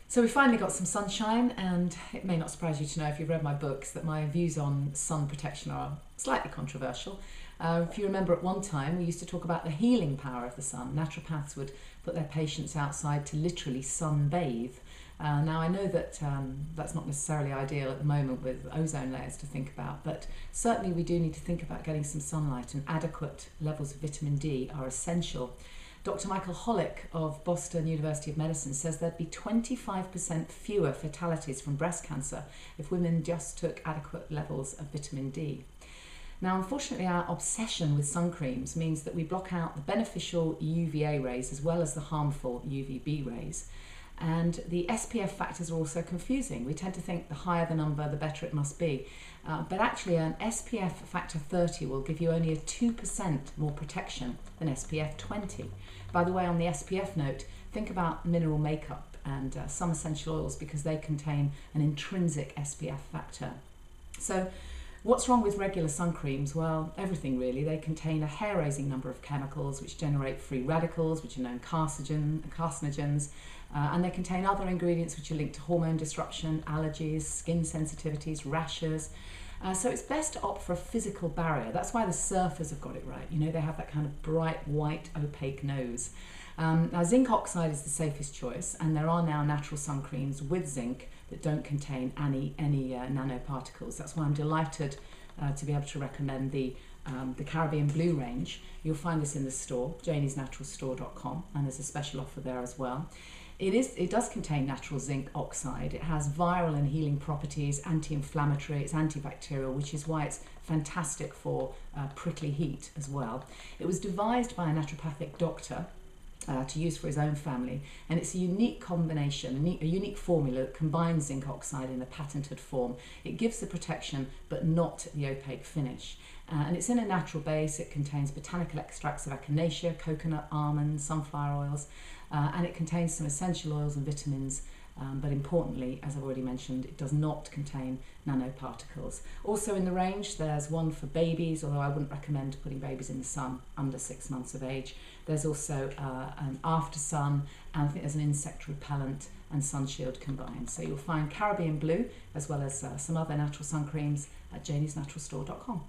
So we finally got some sunshine, and it may not surprise you to know if you've read my books that my views on sun protection are slightly controversial. If you remember, at one time we used to talk about the healing power of the sun. Naturopaths would put their patients outside to literally sunbathe. Now I know that that's not necessarily ideal at the moment with ozone layers to think about, but certainly we do need to think about getting some sunlight, and adequate levels of vitamin D are essential. Dr. Michael Hollick of Boston University of Medicine says there'd be 25% fewer fatalities from breast cancer if women just took adequate levels of vitamin D. Now, unfortunately, our obsession with sun creams means that we block out the beneficial UVA rays as well as the harmful UVB rays. And the SPF factors are also confusing. We tend to think the higher the number, the better it must be. But actually, an SPF factor 30 will give you only a 2% more protection than SPF 20. By the way, on the SPF note, think about mineral makeup and some essential oils, because they contain an intrinsic SPF factor. So what's wrong with regular sun creams? Well, everything really. They contain a hair-raising number of chemicals which generate free radicals, which are known carcinogens, and they contain other ingredients which are linked to hormone disruption, allergies, skin sensitivities, rashes. So it's best to opt for a physical barrier. That's why the surfers have got it right. You know, they have that kind of bright, white, opaque nose. Now, zinc oxide is the safest choice, and there are now natural sun creams with zinc that don't contain any nanoparticles. That's why I'm delighted to be able to recommend the Caribbean Blue range. You'll find this in the store, janeysnaturalstore.com, and there's a special offer there as well. It does contain natural zinc oxide. It has viral and healing properties, anti-inflammatory, it's antibacterial, which is why it's fantastic for prickly heat as well. It was devised by a naturopathic doctor to use for his own family, and it's a unique combination, a unique formula that combines zinc oxide in a patented form. It gives the protection but not the opaque finish, and it's in a natural base. It contains botanical extracts of echinacea, coconut, almond, sunflower oils, and it contains some essential oils and vitamins, but importantly, as I've already mentioned, it does not contain nanoparticles. Also in the range, there's one for babies, although I wouldn't recommend putting babies in the sun under 6 months of age. There's also an after sun, and I think there's an insect repellent and sun shield combined. So you'll find Caribbean Blue as well as some other natural sun creams at janeysnaturalstore.com.